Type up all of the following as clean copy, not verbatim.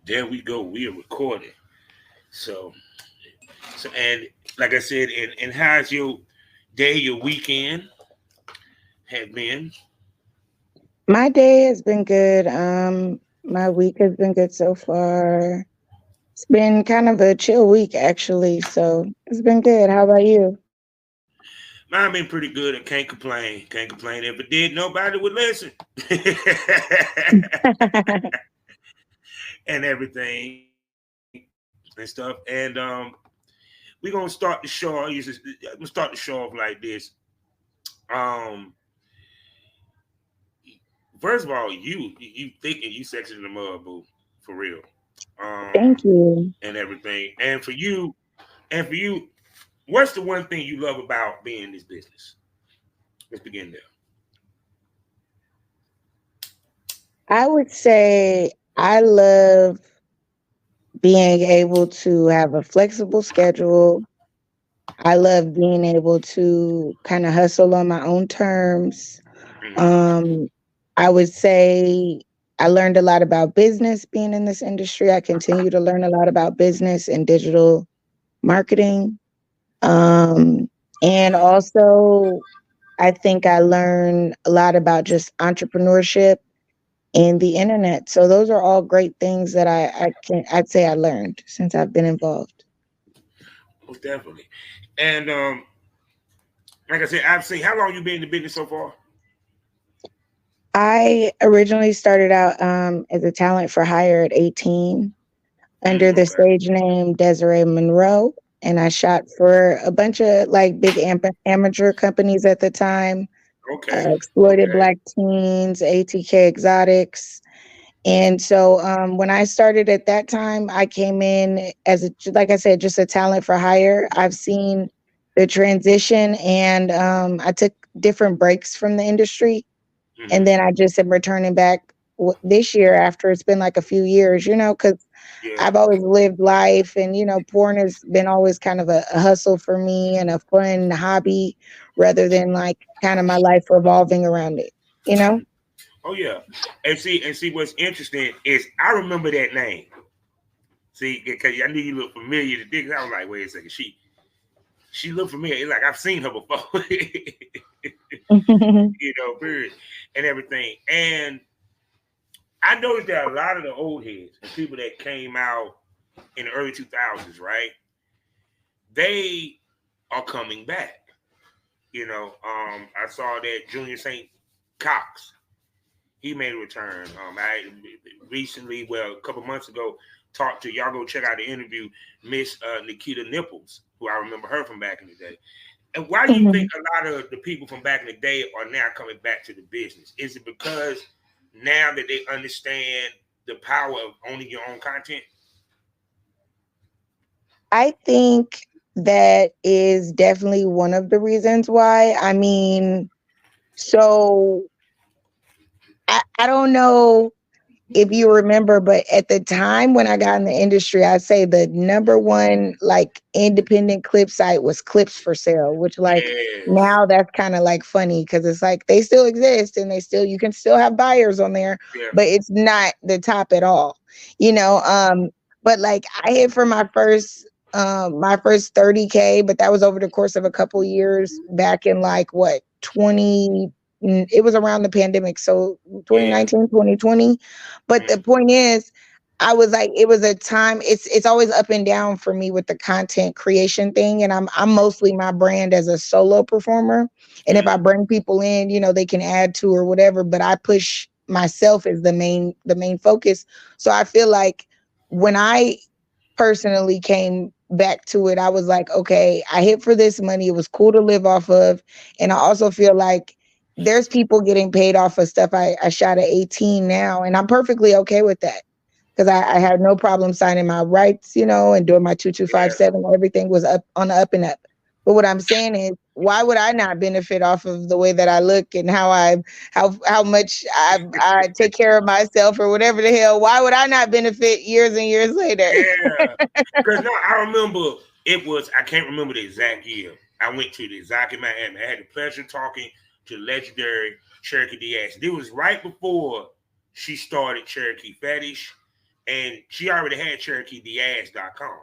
There we go. We are recording. So, and like I said, and how's your day, your weekend have been? My day has been good. My week has been good so far. It's been kind of a chill week actually, so it's been good. How about you? Mine been pretty good. I can't complain. Can't complain. If it did, nobody would listen. And everything and stuff. And we're gonna start the show. I'm gonna start the show off like this. Um, First of all, you thinking you sexy in the mud, boo, for real. Thank you. And everything. And for you, what's the one thing you love about being in this business? Let's begin there. I would say I love being able to have a flexible schedule. I love being able to kind of hustle on my own terms. Mm-hmm. Um, I would say I learned a lot about business being in this industry. I continue to learn a lot about business and digital marketing. Um, and also, I think I learned a lot about just entrepreneurship and the internet. So those are all great things that I'd say I learned since I've been involved. Most definitely. And like I said, I've seen how long you been in the business so far? I originally started out as a talent for hire at 18 under the Okay. stage name Deziree Monroe. And I shot for a bunch of like big amateur companies at the time, Okay. Exploited Okay. Black Teens, ATK Exotics. And so when I started at that time, I came in as like I said, just a talent for hire. I've seen the transition and I took different breaks from the industry. And Mm-hmm. then I just am returning back this year after it's been like a few years, because Yeah. I've always lived life and, porn has been always kind of a hustle for me and a fun hobby rather than like kind of my life revolving around it, you know? Oh yeah. And see what's interesting is I remember that name. See, because I knew you looked familiar to dig. I was like, wait a second, she looked familiar. It's like I've seen her before. Period, and everything. And I noticed that a lot of the old heads and people that came out in the early 2000s, right? They are coming back. I saw that Junior St. Cox, he made a return. I recently, well, a couple months ago, talked to y'all. Go check out the interview, Miss Nikita Nipples, who I remember her from back in the day. And why do you think Mhm. a lot of the people from back in the day are now coming back to the business? Is it because now that they understand the power of owning your own content? I think that is definitely one of the reasons why. I mean, so I don't know if you remember, but at the time when I got in the industry, I'd say the number one like independent clip site was Clips for Sale, which like Yes. now that's kind of like funny because it's like they still exist and you can still have buyers on there, Yeah. but it's not the top at all, you know. But like I hit for my first 30K, but that was over the course of a couple years back in like what it was around the pandemic, so Yeah. 2019, 2020. But the Mm. point is, I was like, it was a time. It's always up and down for me with the content creation thing, and I'm mostly my brand as a solo performer. And if I Mm. bring people in, they can add to or whatever. But I push myself as the main focus. So I feel like when I personally came back to it, I was like, okay, I hit for this money. It was cool to live off of, and I also feel like there's people getting paid off of stuff I shot at 18 now, and I'm perfectly okay with that because I had no problem signing my rights, and doing my Yeah. 2257. Everything was up on the up and up. But what I'm saying is, why would I not benefit off of the way that I look and how much I take care of myself or whatever the hell? Why would I not benefit years and years later? Yeah. Because no, I remember it was, I can't remember the exact year. I went to the exact in Miami. I had the pleasure of talking to the legendary Cherokee Diaz. It was right before she started Cherokee Fetish. and she already had CherokeeDiaz.com.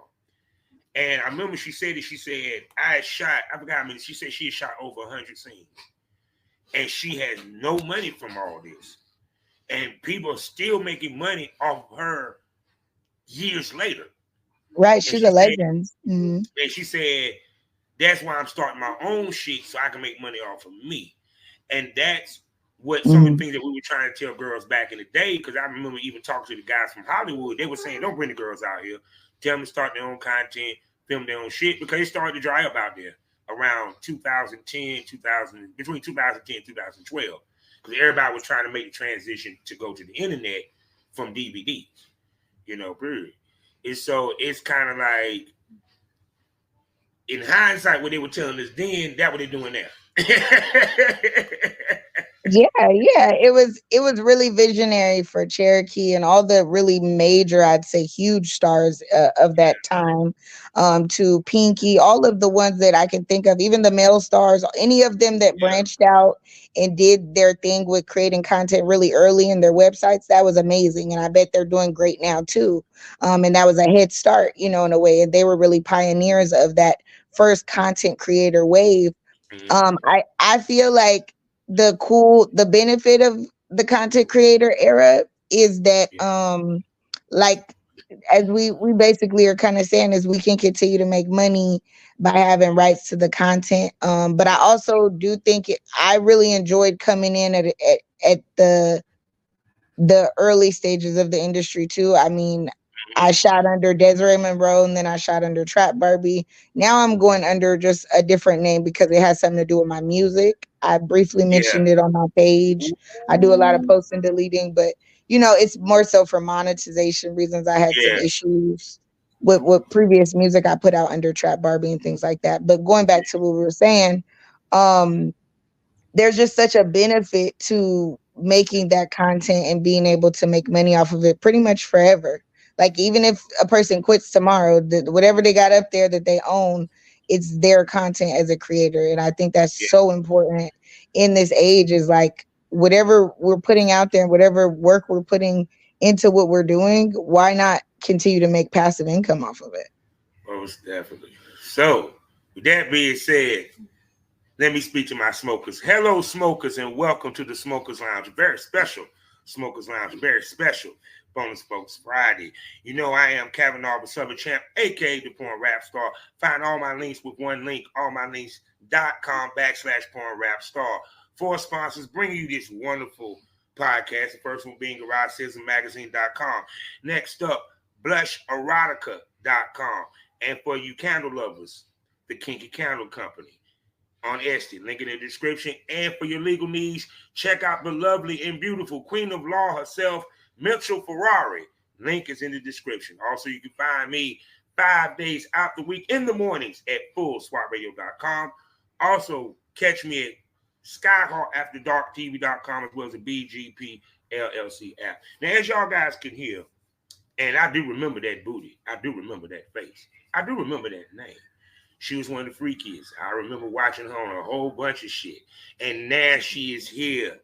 And I remember she said it. She said, I had shot, I forgot how many. She said she had shot over 100 scenes. And she has no money from all this. And people are still making money off her years later. Right. And She's she a said, legend. Mm-hmm. and she said, that's why I'm starting my own shit so I can make money off of me. And that's what some of the things that we were trying to tell girls back in the day, because I remember even talking to the guys from Hollywood. They were saying, don't bring the girls out here. Tell them to start their own content, film their own shit, because it started to dry up out there around 2010, 2000, between 2010 and 2012. Because everybody was trying to make the transition to go to the internet from DVDs, period. And so it's kind of like, in hindsight, what they were telling us then, that's what they're doing now. Yeah, it was really visionary for Cherokee and all the really major, I'd say, huge stars of that time, to Pinky, all of the ones that I can think of, even the male stars, any of them that branched out and did their thing with creating content really early in their websites. That was amazing, and I bet they're doing great now too. And that was a head start, in a way, and they were really pioneers of that first content creator wave. I feel like the benefit of the content creator era is that like, as we basically are kind of saying, is we can continue to make money by having rights to the content. But I also do think I really enjoyed coming in at the early stages of the industry too. I mean, I shot under Deziree Monroe, and then I shot under Trap Barbie. Now I'm going under just a different name because it has something to do with my music. I briefly mentioned it on my page. I do a lot of posting and deleting, but it's more so for monetization reasons. I had some issues with previous music I put out under Trap Barbie and things like that. But going back to what we were saying, there's just such a benefit to making that content and being able to make money off of it pretty much forever. Like, even if a person quits tomorrow, whatever they got up there that they own, it's their content as a creator. And I think that's so important in this age, is like, whatever we're putting out there, whatever work we're putting into what we're doing, why not continue to make passive income off of it? Most definitely. So, with that being said, let me speak to my smokers. Hello, smokers, and welcome to the Smokers Lounge. Very special Smokers Lounge. Very special Bonus Folks Friday. I am Kavanaugh, the Southern Champ, a.k.a. the Porn Rap Star. Find all my links with one link, allmylinks.com/Porn Rap Star. 4 sponsors bringing you this wonderful podcast. The first one being GarageSismMagazine.com. Next up, BlushErotica.com. And for you candle lovers, the Kinky Candle Company on Etsy, link in the description. And for your legal needs, check out the lovely and beautiful Queen of Law herself, Mitchell Ferrari. Link is in the description. Also, you can find me 5 days out the week in the mornings at fullswatradio.com. Also, catch me at SkyHawkAfterDarkTV.com, as well as the BGP LLC app. Now, as y'all guys can hear, and I do remember that booty. I do remember that face. I do remember that name. She was one of the freakies. I remember watching her on a whole bunch of shit. And now she is here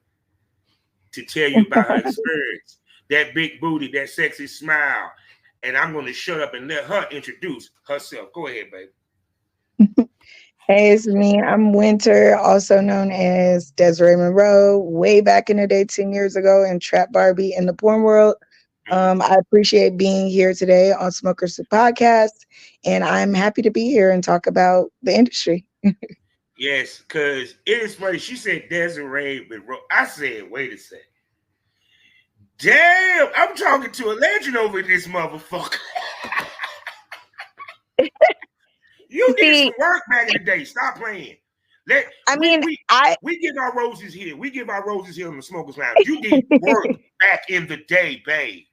to tell you about her experience. That big booty, that sexy smile. And I'm going to shut up and let her introduce herself. Go ahead, baby. Hey, it's me. I'm Winter, also known as Deziree Monroe, way back in the day, 10 years ago, in Trap Barbie in the porn world. I appreciate being here today on Smokers Podcast, and I'm happy to be here and talk about the industry. Yes, because it is funny. She said Deziree Monroe. I said, wait a second. Damn, I'm talking to a legend over this motherfucker. You did some work back in the day. Stop playing. We give our roses here. We give our roses here on the Smokers Lounge. You did work back in the day, babe.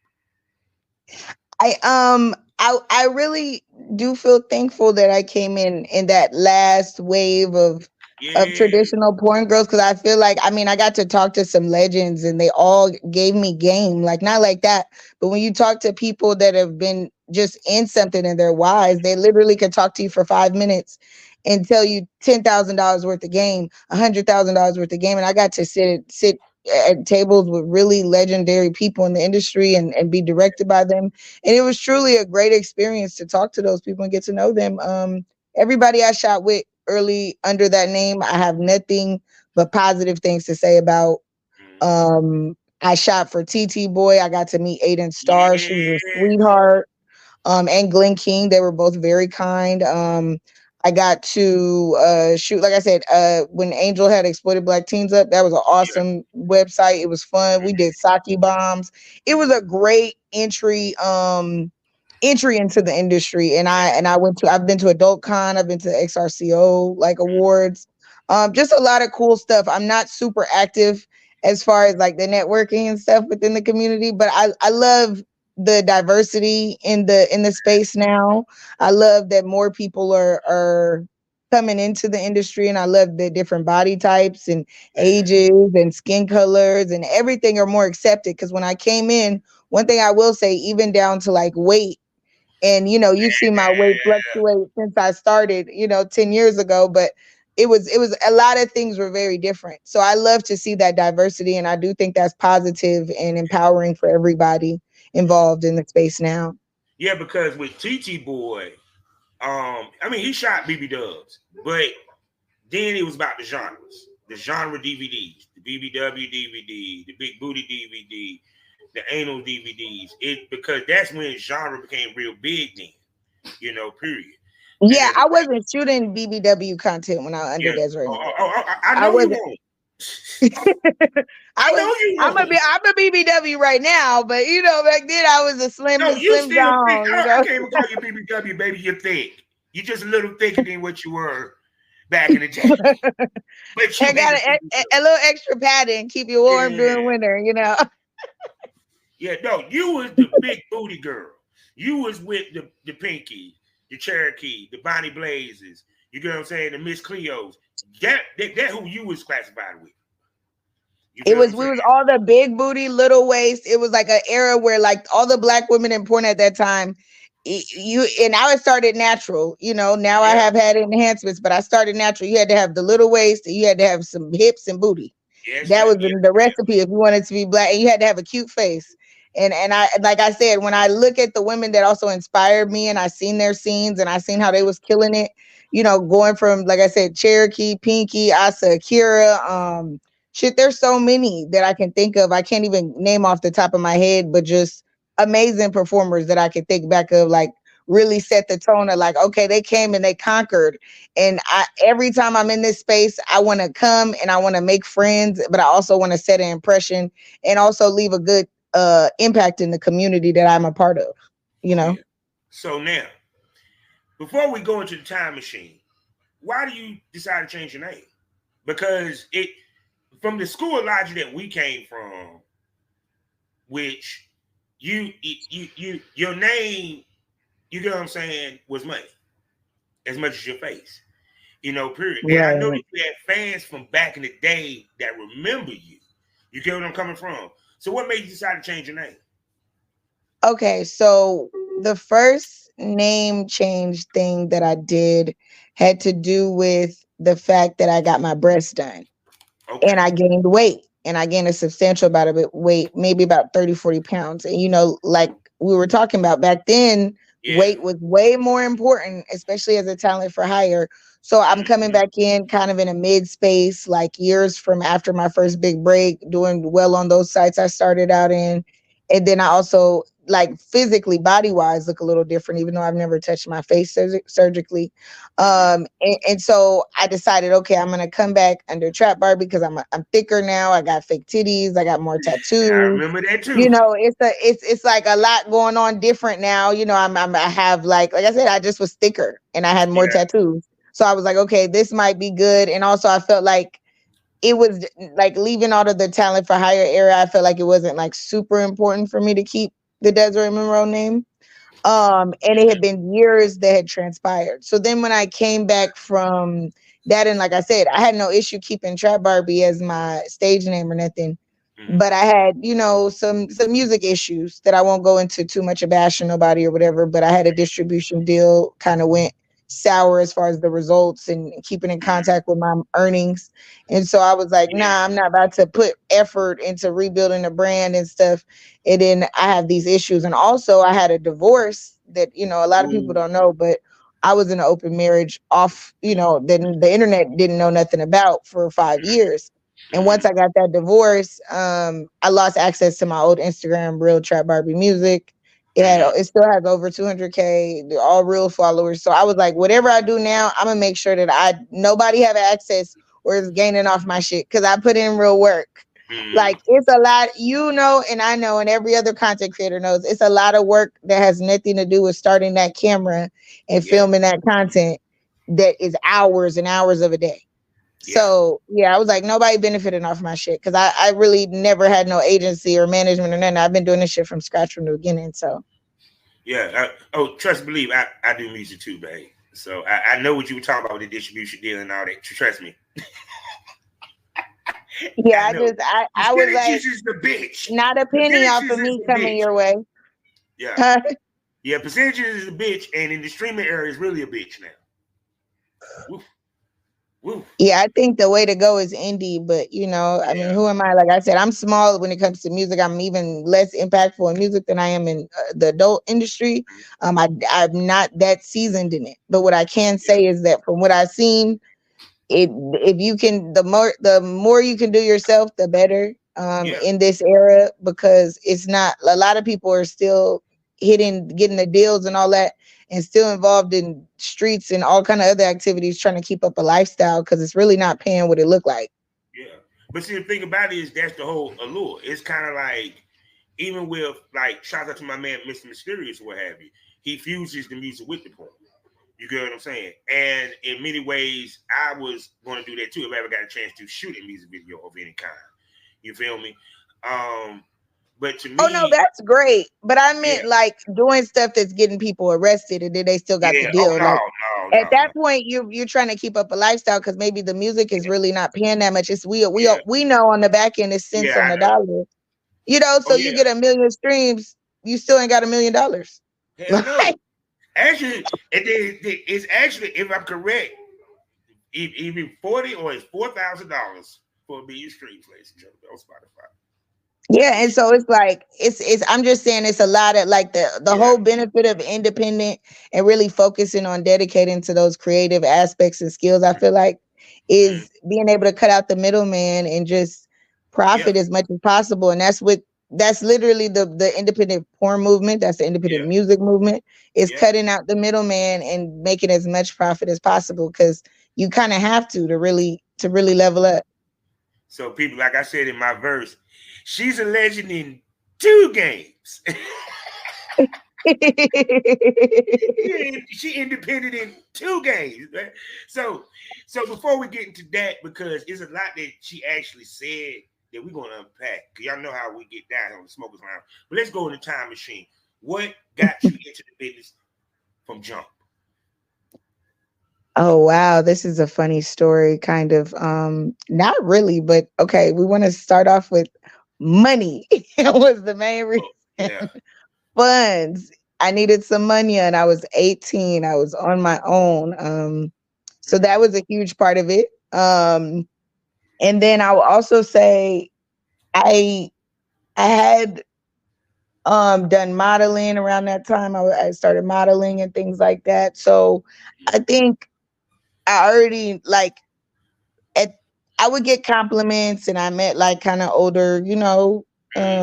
I really do feel thankful that I came in that last wave of traditional porn girls, because I feel like, I got to talk to some legends and they all gave me game. Like, not like that, but when you talk to people that have been just in something and they're wise, they literally can talk to you for 5 minutes and tell you $10,000 worth of game, $100,000 worth of game. And I got to sit at tables with really legendary people in the industry and be directed by them. And it was truly a great experience to talk to those people and get to know them. Everybody I shot with early under that name, I have nothing but positive things to say about. Mhm. I shot for TT Boy. I got to meet Aiden Starr. She was a Yeah. sweetheart. And Glenn King. They were both very kind. I got to shoot, like I said, when Angel had Exploited Black Teens up, that was an Yeah. awesome website. It was fun. We Mhm. did sake bombs. It was a great entry into the industry. And Yeah. I've been to Adult Con, I've been to XRCO like awards. Just a lot of cool stuff. I'm not super active as far as like the networking and stuff within the community, but I love the diversity in the space now. I love that more people are coming into the industry, and I love the different body types and Yeah. ages and skin colors and everything are more accepted. Because when I came in, one thing I will say, even down to like weight, and you've seen my weight fluctuate since I started, 10 years ago, but it was a lot of things were very different. So I love to see that diversity, and I do think that's positive and empowering for everybody involved in the space now. Yeah, because with TT Boy, I mean, he shot BB Dubs, but then it was about the genre DVDs, the BBW DVD, the Big Booty DVD, the anal DVDs. It because that's when genre became real big. Then, period. And Yeah, as I wasn't shooting BBW content when I was under yeah, Desiree Monroe. I I know you wasn't. won't. I I was. know you won't. I'm a BBW right now, but back then I was a No, you slim still thick. down. I can't even call you BBW, baby. You're thick. You're just a little thicker than what you were back in the day. But you I ain't got a BBW. a little extra padding, keep you warm Yeah. during winter. Yeah, no, you was the big booty girl. You was with the Pinky, the Cherokee, the Bonnie Blazes. You get what I'm saying? The Miss Cleos. That who you was classified with. You It feel what was I'm we saying? was all the big booty, little waist. It was like an era where like all the black women in porn at that time, you and I started natural. Now I Yeah. have had enhancements, but I started natural. You had to have the little waist, and you had to have some hips and booty. Yes, That man. was Yeah, the recipe if you wanted to be black, and you had to have a cute face. And I, like I said, when I look at the women that also inspired me, and I seen their scenes, and I seen how they was killing it, going from, like I said, Cherokee, Pinky, Asa, Akira, shit, there's so many that I can think of. I can't even name off the top of my head, but just amazing performers that I can think back of, like really set the tone of like, okay, they came and they conquered. And every time I'm in this space, I want to come and I want to make friends, but I also want to set an impression and also leave a good impact in the community that I'm a part of, you oh know? yeah. So now, before we go into the time machine, why do you decide to change your name? Because it from the school of logic that we came from, which your name, you get what I'm saying, was money as much as your face. Period. And I know Right. that you had fans from back in the day that remember you. You get what I'm coming from. So what made you decide to change your name? Okay, so the first name change thing that I did had to do with the fact that I got my breast done and Okay. I gained weight, and I gained a substantial amount of weight, maybe about 30, 40 pounds. And, like we were talking about back then, Yeah. weight was way more important, especially as a talent for hire. So I'm coming Mm-hmm. back in kind of in a mid space, like years from after my first big break, doing well on those sites I started out in. And then I also, like, physically, body wise, look a little different, even though I've never touched my face surgically. Mm-hmm. And so I decided, okay, I'm gonna come back under Trap Barbie because I'm thicker now. I got fake titties. I got more I tattoos. remember that too. It's like a lot going on different now. I have like I said, I just was thicker and I had more Yeah. tattoos. So I was like, okay, this might be good. And also I felt like it was like leaving out of the talent for hire era. I felt like it wasn't like super important for me to keep the Desiree Monroe name. And it Mm-hmm. had been years that had transpired. So then when I came back from that, and like I said, I had no issue keeping Trap Barbie as my stage name or nothing. Mm-hmm. But I had, some music issues that I won't go into too much of bashing nobody or whatever. But I had a distribution deal kind of went sour as far as the results and keeping in Mhm. contact with my earnings. And so I was like, Yeah. nah, I'm not about to put effort into rebuilding a brand and stuff. And then I have these issues. And also I had a divorce that, a lot of people Ooh. don't know, but I was in an open marriage off, then the internet didn't know nothing about for 5 years. And once Mhm. I got that divorce, I lost access to my old Instagram, real Trap Barbie music. Mhm. It still has over 200K. They're all real followers. So I was like, whatever I do now, I'm gonna make sure that nobody have access or is gaining off my shit because I put in real work. Mhm. Like it's a lot, and I know, and every other content creator knows it's a lot of work that has nothing to do with starting that camera and Yeah. filming that content that is hours and hours of a day. Yeah. So yeah, I was like, nobody benefiting off my shit because I really never had no agency or management or nothing. I've been doing this shit from scratch from the beginning. So Yeah. Oh, trust and believe, I do music too, babe. So I know what you were talking about with the distribution deal and all that. Trust me, yeah, I know. I was Percentages like, is the bitch. not a penny off Percentages of is me the coming bitch. your way. Yeah. Yeah. Percentages is a bitch, and in the streaming area is really a bitch now. Woof. Woof. Yeah, I think the way to go is indie, but I mean, Yeah. who am I? Like I said, I'm small when it comes to music. I'm even less impactful in music than I am in the adult industry. I'm not that seasoned in it, but what I can Yeah. say is that from what I've seen, it if you can the more you can do yourself, the better. Yeah. In this era, because it's not a lot of people are still getting the deals and all that, and still involved in streets and all kind of other activities trying to keep up a lifestyle because it's really not paying what it looked like. Yeah. But see, the thing about it is that's the whole allure. It's kind of like, even with, like, shout out to my man, Mr. Mysterious, or what have you. He fuses the music with the porn. You get what I'm saying? And in many ways, I was going to do that too if I ever got a chance to shoot a music video of any kind. You feel me? Um, but to Oh no, me, that's great. But I yeah, meant like doing stuff that's getting people arrested and then they still got the yeah. Oh deal. no, Like no, at no, no. that point, you're trying to keep up a lifestyle because maybe the music is Yeah, really not paying that much. It's we yeah, we know on the back end it's cents yeah. on I the know. dollar. Oh So you yeah. get 1 million streams, you still ain't got $1 million. Hell no. Actually, it's actually, if I'm correct, even 40 or it's $4,000 for a million streams, ladies and gentlemen, on Spotify. Yeah, and It's, so it's like it's I'm just saying it's a lot of like the yeah, whole benefit of independent and really focusing on dedicating to those creative aspects and skills, I feel like mm-hmm. is being able to cut out the middleman and just Yeah, profit as much as possible. And that's literally the independent porn movement, that's the independent yeah, music movement, is yeah. cutting out the middleman and making as much profit as possible because you kind of have to really level up. So people, like I said in my verse, she's a legend in two games. She independent in two games. Right? So, so before we get into that, because it's a lot that she actually said that we're gonna unpack. Cause y'all know how we get down on the smokers lounge. But let's go in the time machine. What got you into the business from jump? Oh wow, this is a funny story, kind of. Not really, but okay, we want to start off with money. It was the main reason. Oh, yeah. Funds. I needed some money and I was 18. I was on my own. So that Mm-hmm. was a huge part of it. And then I will also say I I had done modeling around that time. I started modeling and things like that. So I think I already like at I would get compliments and I met like kind of older, Mm-hmm.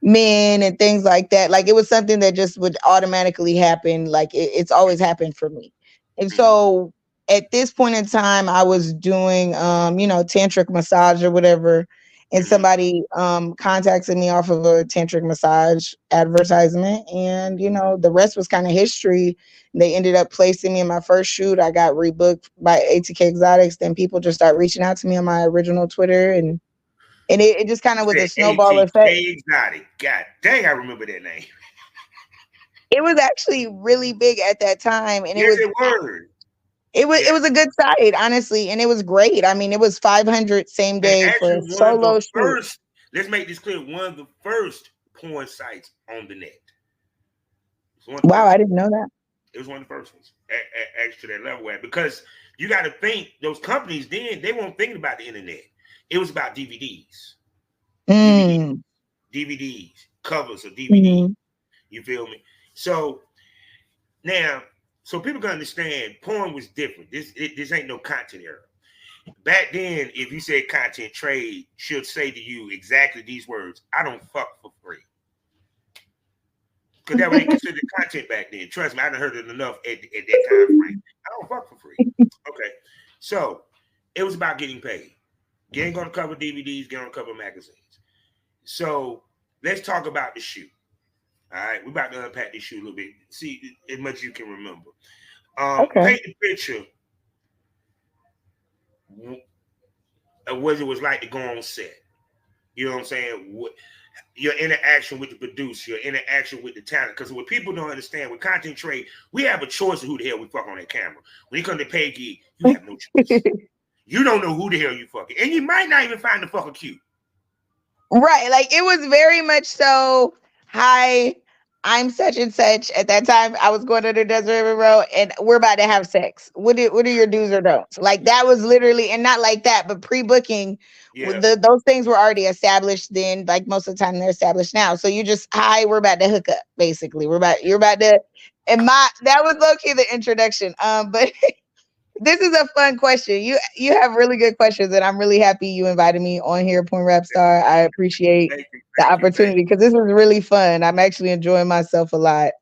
men and things like that. Like it was something that just would automatically happen. Like it's always happened for me. And Mm-hmm. so at this point in time, I was doing tantric massage or whatever. And Mm-hmm. somebody contacted me off of a tantric massage advertisement. And the rest was kind of history. They ended up placing me in my first shoot. I got rebooked by ATK Exotics. Then people just start reaching out to me on my original Twitter, and it just kind You of was said a snowball effect. ATK Exotic. God dang, I remember that name. It was actually really big at that time, and it Yes, was it was. it was Yeah. it was a good site, honestly, and it was great. I mean, it was 500 same And day for a actually, one of the solo shoot. first, let's make this clear, one of the first porn sites on the net. It's one of the Wow, first. I didn't know that. It was one of the first ones actually to that level at, because you got to think those companies then they weren't thinking about the internet. It was about DVDs, DVD, Mm. DVDs, covers of DVDs. Mhm. You feel me? So now, so people can understand, porn was different. This ain't no content era. Back then, if you said content trade, she'll say to you exactly these words: "I don't fuck for free." Because that was considered content back then. Trust me, I done heard it enough at that time frame. I don't fuck for free. Okay. So it was about getting paid. Getting on the cover DVDs, getting on the cover magazines. So let's talk about the shoe. All right. We're about to unpack this shoe a little bit. See as much as you can remember. Okay. Paint the picture of what it was like to go on set. You know what I'm saying? Your interaction with the producer, your interaction with the talent. Because what people don't understand with content trade, we have a choice of who the hell we fuck on that camera. When you come to pay gig, you have no choice. You don't know who the hell you fucking, and you might not even find the fucker cute. Right. Like it was very much so, hi, I'm such and such. At that time, I was going under Deziree Monroe and we're about to have sex. What are your do's or don'ts? Like that was literally, and not like that, but pre-booking, Yeah. those things were already established then. Like most of the time they're established now. So you just, hi, we're about to hook up, basically. You're about to, and that was low-key the introduction. But this is a fun question. You have really good questions, and I'm really happy you invited me on here, Point Rap Star. I appreciate Thank you, the thank you, thank opportunity because this is really fun. I'm actually enjoying myself a lot.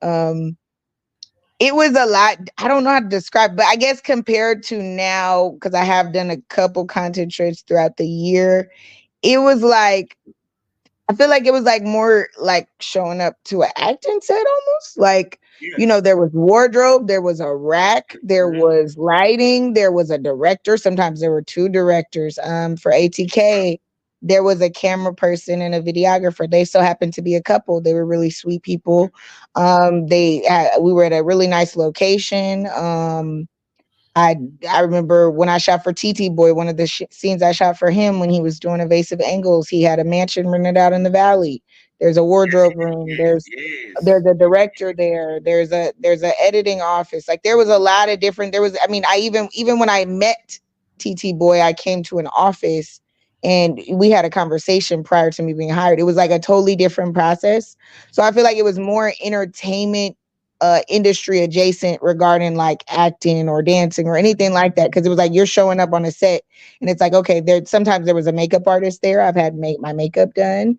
It was a lot. I don't know how to describe, but I guess compared to now, because I have done a couple content trips throughout the year, it was like I feel like it was like more like showing up to an acting set almost. Like, you. you Yeah. know, there was wardrobe, there was a rack, there Mm-hmm. was lighting, there was a director. Sometimes there were two directors. For ATK, there was a camera person and a videographer. They so happened to be a couple. They were really sweet people. We were at a really nice location. I I remember when I shot for TT Boy, one of the scenes I shot for him when he was doing evasive angles, he had a mansion rented out in the valley. There's a wardrobe room. Yes. There's a director there. There's a editing office. Like there was a lot of different. There was. I mean, I even when I met TT Boy, I came to an office and we had a conversation prior to me being hired. It was like a totally different process. So I feel like it was more entertainment industry adjacent regarding like acting or dancing or anything like that, because it was like you're showing up on a set and it's like, okay, sometimes there was a makeup artist there. I've had my makeup done,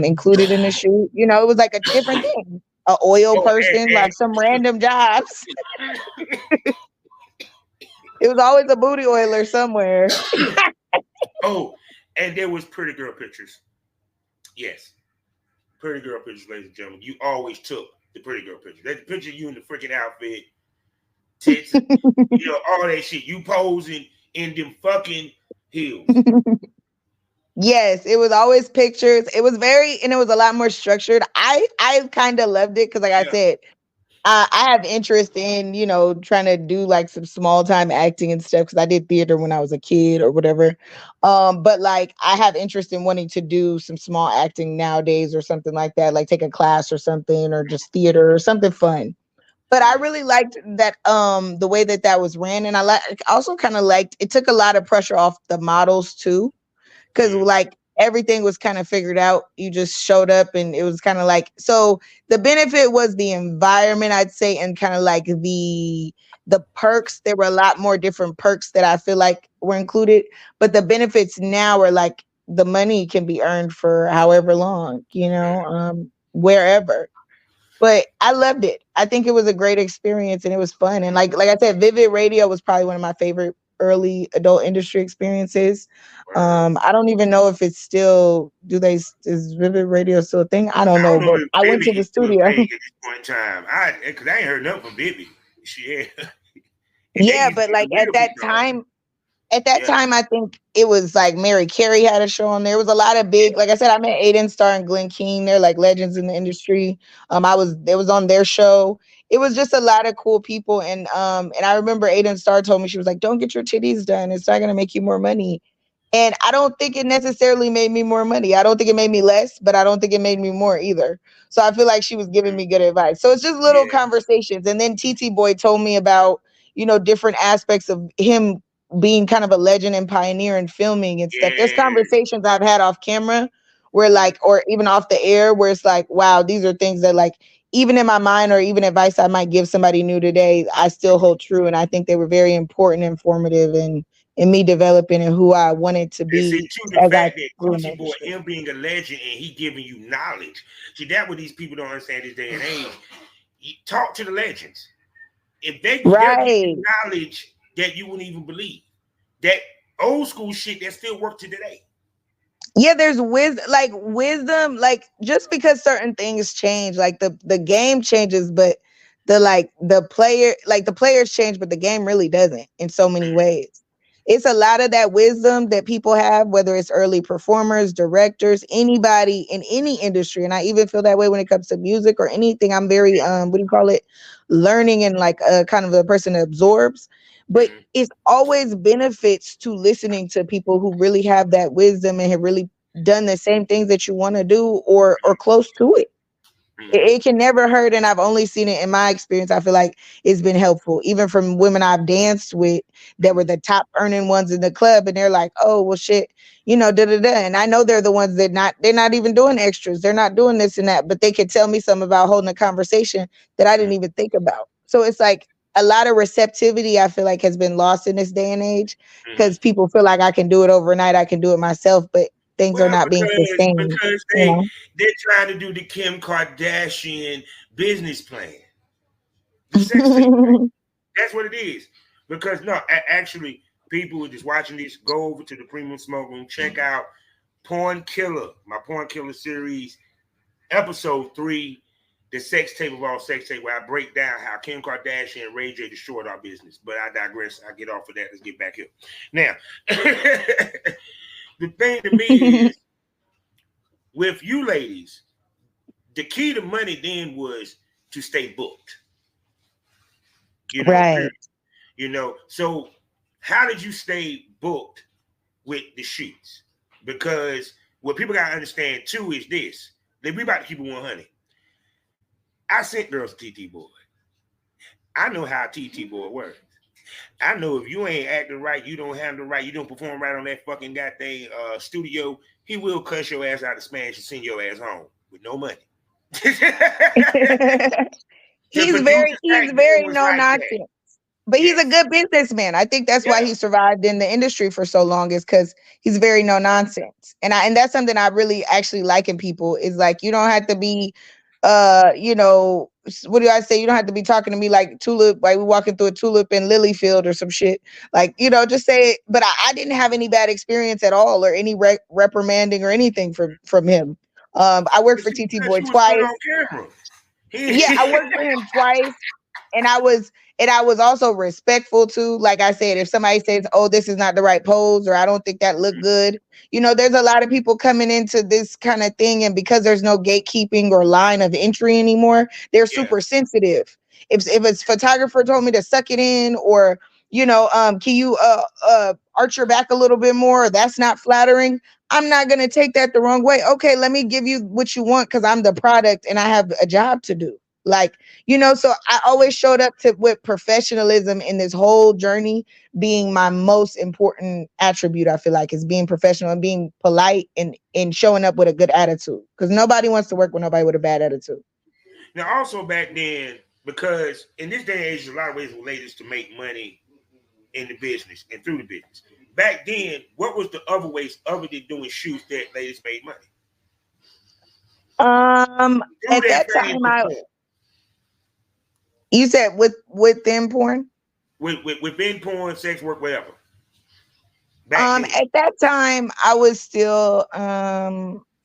included in the shoot. You know, it was like a different thing. A oil Oh, person, like some random jobs. It was always a booty oiler somewhere. oh, and there was pretty girl pictures. Yes, pretty girl pictures, ladies and gentlemen. You always took the pretty girl picture. That's the picture of you in the freaking outfit, tits, all that shit. You posing in them fucking heels. Yes, it was always pictures. It was and it was a lot more structured. I kind of loved it because, like I Yeah. said, I have interest in, trying to do like some small time acting and stuff because I did theater when I was a kid or whatever. But like I have interest in wanting to do some small acting nowadays or something like that, like take a class or something or just theater or something fun. But I really liked that the way that was ran, and I also kind of liked it took a lot of pressure off the models too, because Mm. like everything was kind of figured out. You just showed up and it was kind of like, so the benefit was the environment, I'd say, and kind of like the perks. There were a lot more different perks that I feel like were included, but the benefits now are like the money can be earned for however long, wherever. But I loved it. I think it was a great experience and it was fun. And like I said, Vivid Radio was probably one of my favorite early adult industry experiences. Word. I don't even know if it's still is Vivid Radio still a thing? I don't I know, don't know but if I went Bibby to the is still a studio. thing at this point in time. Because I ain't heard nothing from Bibby. She and they Yeah, used to but get like the real big dogs. at that Yeah. time, I think it was like Mary Carey had a show on there. It was a lot of big, like I said, I met Aiden Starr and Glenn Keane. They're like legends in the industry. It was on their show. It was just a lot of cool people. And I remember Aiden Starr told me, she was like, don't get your titties done. It's not gonna make you more money. And I don't think it necessarily made me more money. I don't think it made me less, but I don't think it made me more either. So I feel like she was giving me good advice. So it's just little Yeah, conversations. And then TT Boy told me about, different aspects of him being kind of a legend and pioneer in filming and stuff. There's yeah. conversations I've had off camera where like, or even off the air, where it's like, wow, these are things that like, even in my mind or even advice I might give somebody new today, I still hold true. And I think they were very important, informative, and in me developing and who I wanted to It's it be too, the as I fact that grew in the TT Boy, industry. him being a legend and he giving you knowledge. See, that what these people don't understand this day and age. You talk to the legends. If they'll give Right. you knowledge that you wouldn't even believe. That old school shit that still work to today. Yeah, there's wisdom, like just because certain things change, like the game changes, but the players change, but the game really doesn't in so many ways. It's a lot of that wisdom that people have, whether it's early performers, directors, anybody in any industry. And I even feel that way when it comes to music or anything. I'm very what do you call it? Learning and like kind of a person that absorbs. But Mm-hmm. it's always benefits to listening to people who really have that wisdom and have really done the same things that you want to do or close to it. It can never hurt, and I've only seen it in my experience. I feel like it's been helpful, even from women I've danced with that were Mm-hmm. the top earning ones in the club, and they're like, "Oh, well, shit, da da da." And I know they're the ones that they're not even doing extras, they're not doing this and that, but they could tell me something about holding a conversation that I didn't even think about. So it's like a lot of receptivity. I feel like has been lost in this day and age Mm-hmm. because people feel like I can do it overnight, I can do it myself, but things are Well, not being sustained. because You know. they're trying to do the Kim Kardashian business plan, the sex tape plan. That's what it is. Because no, actually, people who are just watching this, go over to the Premium Smoke Room, check out Porn Killer, my Porn Killer series, episode 3, the sex tape of all sex tape, where I break down how Kim Kardashian and Ray J destroyed our business. But I digress. I get off of that. Let's get back here. Now, the thing to me is, with you ladies, the key to money then was to stay booked. Right. Period. So how did you stay booked with the shoots? Because what people gotta understand too is this. They be about to keep it 100. I sent girls to TT Boy. I know how TT Boy works. I know if you ain't acting right, you don't handle right, you don't perform right on that fucking goddamn studio, he will cuss your ass out of Spanish and send your ass home with no money. The producers back He's then very was no like that. nonsense. But he's a Yes. good businessman. I think that's why Yeah. he survived in the industry for so long, is because he's very no nonsense. And that's something I really actually like in people, is like, you don't have to be what do I say? You don't have to be talking to me like tulip, like we walking through a tulip in Lilyfield or some shit. Like, just say it. But I didn't have any bad experience at all, or any reprimanding or anything from him. I worked for TT Because Boy she was good on twice. camera. Yeah, I worked for him twice, and I was also respectful too. Like I said, if somebody says, "Oh, this is not the right pose," or "I don't think that looked good," there's a lot of people coming into this kind of thing, and because there's no gatekeeping or line of entry anymore, they're Yeah. super sensitive. If a photographer told me to suck it in, or can you arch your back a little bit more? That's not flattering. I'm not gonna take that the wrong way. Okay, let me give you what you want because I'm the product and I have a job to do. Like, so I always showed up to with professionalism in this whole journey being my most important attribute. I feel like is being professional and being polite and showing up with a good attitude. Because nobody wants to work with nobody with a bad attitude. Now, also back then, because in this day and age, there's a lot of ways for ladies to make money in the business and through the business. Back then, what was the other ways other than doing shoots that ladies made money? Through At that that fame time, perform. you said with them porn. Within porn, sex work, whatever. Back then. At that time, I was still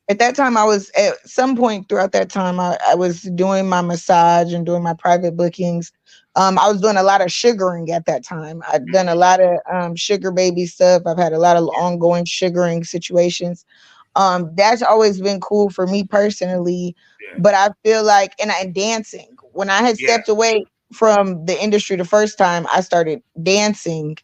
at that time I was at some point throughout that time I was doing my massage and doing my private bookings. I was doing a lot of sugaring at that time. I'd done a Mm-hmm. lot of sugar baby stuff. I've had a lot of Yeah, ongoing sugaring situations. That's always been cool for me personally. yeah, But I feel like and dancing. When I had yeah. stepped away from the industry the first time, I started dancing.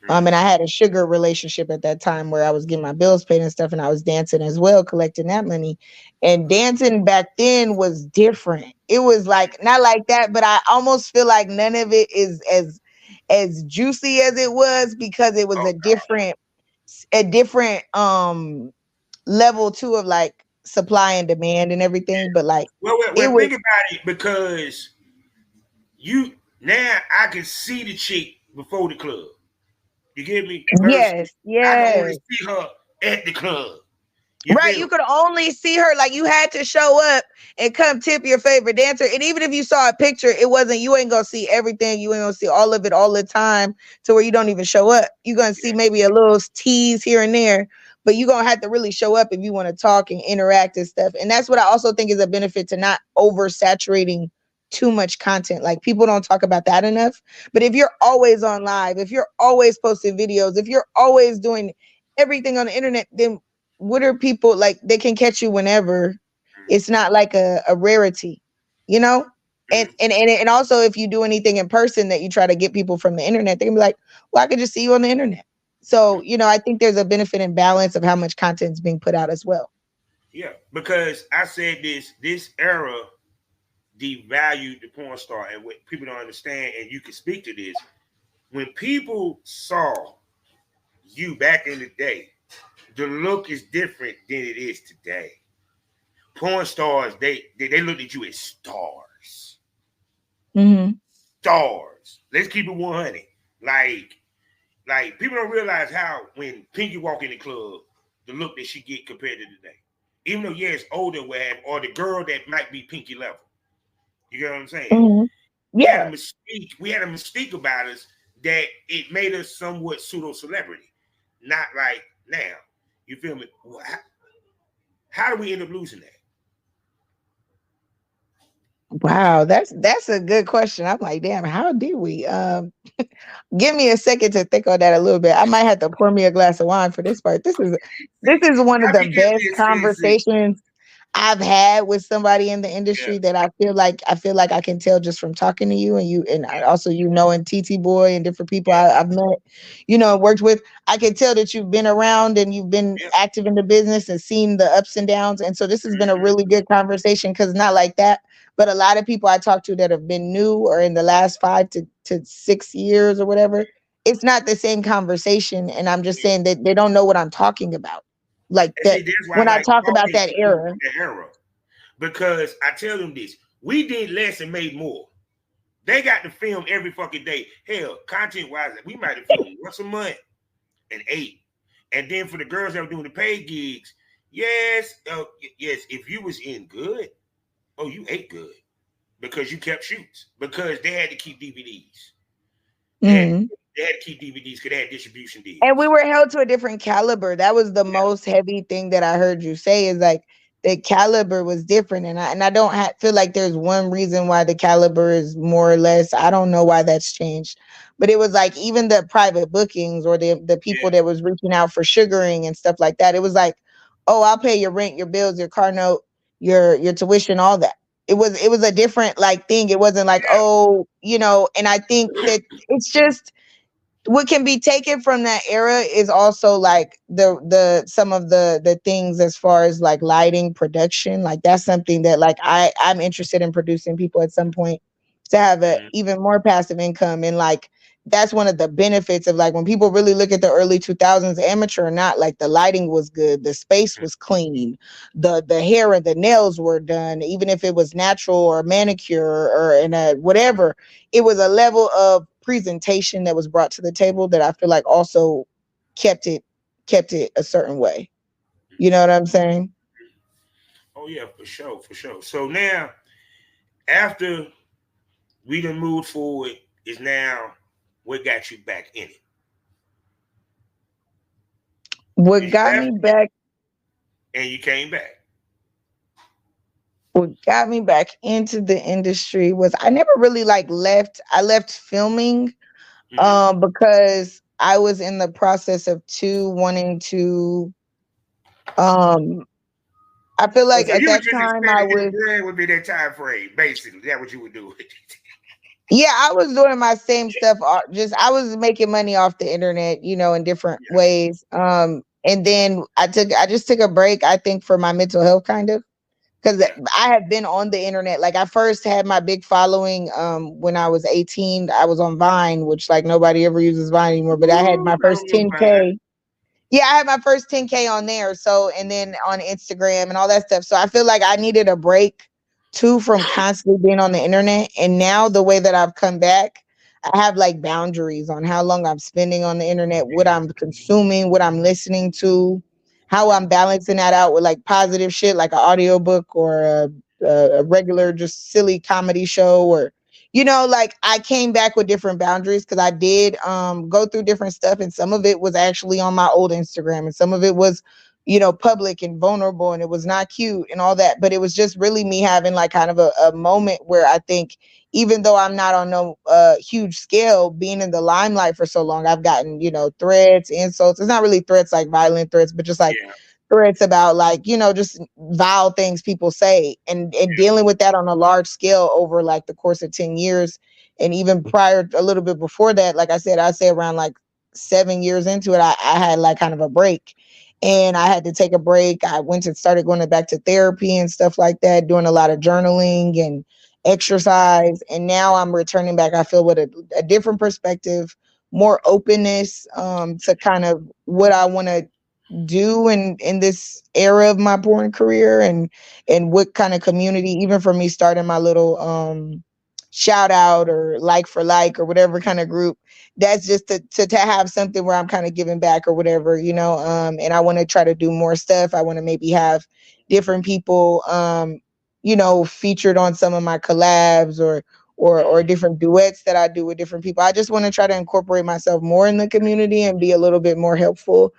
And I had a sugar relationship at that time where I was getting my bills paid and stuff, and I was dancing as well, collecting that money. And dancing back then was different. It was like not like that, but I almost feel like none of it is as juicy as it was because it was Oh no. a different level too of like supply and demand and everything. But like it Well, was think about it because you now I can see the chick before the club. You get me? Versus yes, I can only yes. see her at the club. You Right, feel you me? could only see her like you had to show up and come tip your favorite dancer. And even if you saw a picture, it wasn't you ain't gonna see everything. You ain't gonna see all of it all the time to where you don't even show up. You're gonna see Yeah. maybe a little tease here and there, but you're gonna have to really show up if you want to talk and interact and stuff. And that's what I also think is a benefit to not oversaturating too much content. Like people don't talk about that enough. But if you're always on live, if you're always posting videos, if you're always doing everything on the internet, then what are people like they can catch you whenever. It's not like a rarity, you know. and, Mm-hmm. and and and also if you do anything in person that you try to get people from the internet, they can be like, well, I could just see you on the internet. So I think there's a benefit and balance of how much content is being put out as well. Yeah, because I said this era devalued the porn star, and what people don't understand, and you can speak to this, when people saw you back in the day, the look is different than it is today. Porn stars, they looked at you as stars. Mm-hmm. Stars. Let's keep it 100. Like people don't realize how when Pinky walk in the club, the look that she get compared to today. Even though yeah, it's older, where or the girl that might be Pinky level. You get what I'm saying? Mm-hmm. We had a Yeah. mystique. We had a mystique about us that it made us somewhat pseudo celebrity. Not like now. You feel me? How do we end up losing that? Wow, that's a good question. I'm like, damn, how did we give me a second to think on that a little bit. I might have to pour me a glass of wine for this part. This is one of Y'all the be giving best me a sense. conversations I've had with somebody in the Yeah, industry that I feel like I can tell just from talking to you, and yeah, also and TT Boy and different people yeah, I've met, worked with. I can tell that you've been around and you've been yeah. active in the business and seen the ups and downs. And so this has been a Mm-hmm. really good conversation because not like that, but a lot of people I talk to that have been new or in the last 5 to 6 years or whatever, it's not the same conversation. And I'm just saying that they don't know what I'm talking about. Like And that see, that's why I when I like talk about talking that to people era. from the era. Because I tell them this, we did less and made more. They got to film every fucking day. Hell, content wise, we might have filmed once a month and ate. And then for the girls that were doing the paid gigs, yes, yes, if you was in good, oh, you ate good because you kept shoots because they had to keep DVDs. They had, Mhm. they had to keep DVDs because they had distribution And we deals. were held to a different caliber. That was the Yeah, most heavy thing that I heard you say is like the caliber was different. And I don't feel like there's one reason why the caliber is more or less. I don't know why that's changed. But it was like even the private bookings or the people yeah, that was reaching out for sugaring and stuff like that. It was like, oh, I'll pay your rent, your bills, your car note, your tuition, all that. It was a different like thing. It wasn't like, oh, and I think that it's just what can be taken from that era is also like the some of the things as far as like lighting production. Like that's something that like I'm interested in producing people at some point to have a mm-hmm. even more passive income. And like that's one of the benefits of like when people really look at the early 2000s, amateur or not, like the lighting was good, the space was clean, the hair and the nails were done, even if it was natural or manicure or in a whatever. It was a level of presentation that was brought to the table that I feel like also kept it kept it a certain way. You know what I'm saying? Oh yeah, for sure, for sure. So now after we done moved forward, is now what got you back in it? What Because you got left me back and you came back. what got me back into the industry was I never really like left. I left filming Mm-hmm. because I was in the process of wanting to um I feel Oh, like so at you were that just time I expecting your was brand would be that time frame, basically. That what you would do. Yeah, I was doing my same stuff. Just I was making money off the internet, in different Yeah, ways. And then I just took a break. I think for my mental health, kind of, because yeah. I have been on the internet. Like I first had my big following when I was 18. I was on Vine, which like nobody ever uses Vine anymore. But I had Ooh, my I first remember mine. 10K. Yeah, I had my first 10K on there. So, and then on Instagram and all that stuff. So I feel like I needed a break too from constantly being on the internet. And now the way that I've come back, I have like boundaries on how long I'm spending on the internet, what I'm consuming, what I'm listening to, how I'm balancing that out with like positive shit, like an audiobook or a regular, just silly comedy show or like I came back with different boundaries because I did go through different stuff, and some of it was actually on my old Instagram and some of it was public and vulnerable, and it was not cute and all that, but it was just really me having like kind of a moment where I think even though I'm not on no huge scale, being in the limelight for so long, I've gotten threats, insults. It's not really threats like violent threats, but just like Yeah, threats about like just vile things people say, and dealing with that on a large scale over like the course of 10 years, and even prior, a little bit before that, like I say around like 7 years into it, I had like kind of a break, and I had to take a break. I went and started going back to therapy and stuff like that, doing a lot of journaling and exercise, and now I'm returning back, I feel, with a different perspective, more openness to kind of what I want to do in this era of my porn career, and what kind of community, even for me starting my little shout out or like for like or whatever kind of group, that's just to have something where I'm kind of giving back or whatever, and I want to try to do more stuff. I want to maybe have different people featured on some of my collabs, or different duets that I do with different people. I just want to try to incorporate myself more in the community and be a little bit more helpful,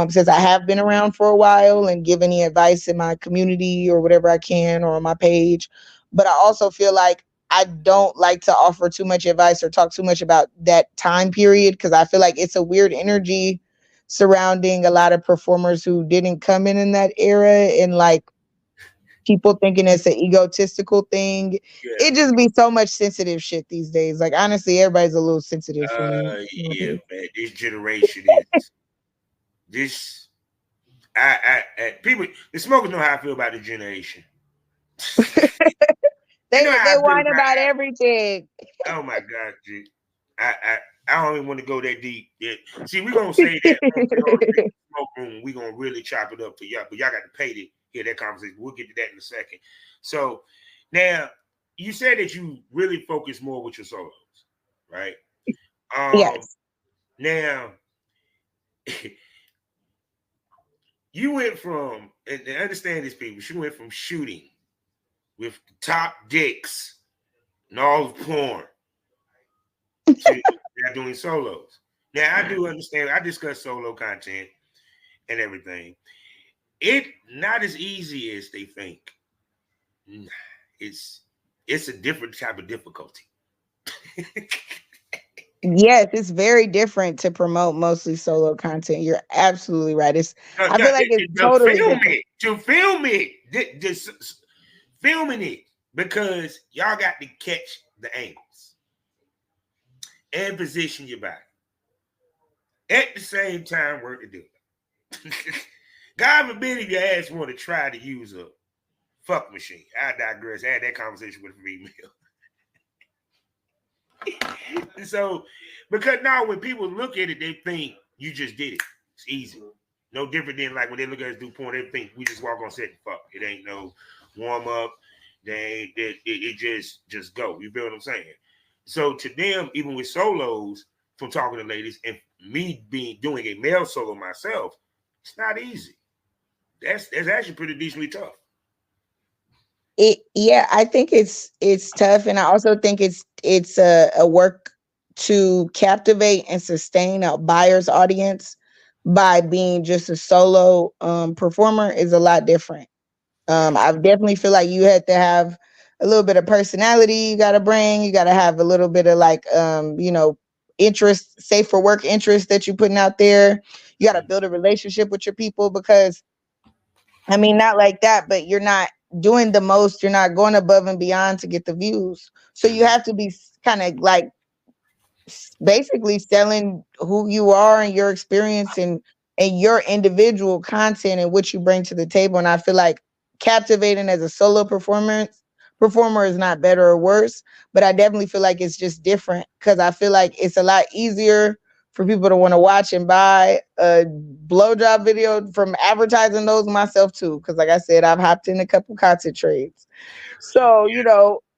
since I have been around for a while, and give any advice in my community or whatever I can, or on my page. But I also feel like I don't like to offer too much advice or talk too much about that time period, because I feel like it's a weird energy surrounding a lot of performers who didn't come in that era, and like people thinking it's an egotistical thing. yeah. It just be so much sensitive shit these days. Like honestly, everybody's a little sensitive for me. Yeah, man. This generation is this. People, the smokers know how I feel about the generation. They know They how I feel whine about. about everything. Oh my God, dude. I don't even want to go that deep. Yeah. See, we're gonna say that on the smoke room. We're gonna really chop it up for y'all, but y'all got to pay to hear that conversation. We'll get to that in a second. So now you said that you really focus more with your solos, right? Um Yes. now you went from, and understand this, people, you went from shooting with top dicks and all of porn to now doing solos. Now I do understand. I discuss solo content and everything. It not as easy as they think. It's it's a different type of difficulty. Yes, it's very different to promote mostly solo content. You're absolutely right. No, I no, feel like it's to totally film different. it, just filming it, because y'all got to catch the angles and position your body at the same time. Work to do it. God forbid if your ass want to try to use a fuck machine. I digress. I had that conversation with a female. So, because now when people look at it, they think you just did it. It's easy. No different than like when they look at us do porn, they think we just walk on set and fuck. It ain't no warm up. It just go. You feel what I'm saying? So to them, even with solos, from talking to ladies and me being doing a male solo myself, it's not easy. That's actually pretty decently tough. Yeah, I think it's tough, and I also think it's a work to captivate and sustain a buyer's audience by being just a solo performer is a lot different. Yeah. I definitely feel like you had to have a little bit of personality you got to bring. You got to have a little bit of like, interest, safe for work interest that you're putting out there. You got to build a relationship with your people, because I mean, not like that, but you're not doing the most. You're not going above and beyond to get the views. So you Mhm. have to be kind of like basically selling who you are and your experience and your individual content and what you bring to the table. And I feel like captivating as a solo performer is not better or worse, but I definitely feel like it's just different because I feel like it's a lot easier for people to want to watch and buy a blowjob video from advertising those myself too. Because like I said, I've hopped in a couple content trades. So,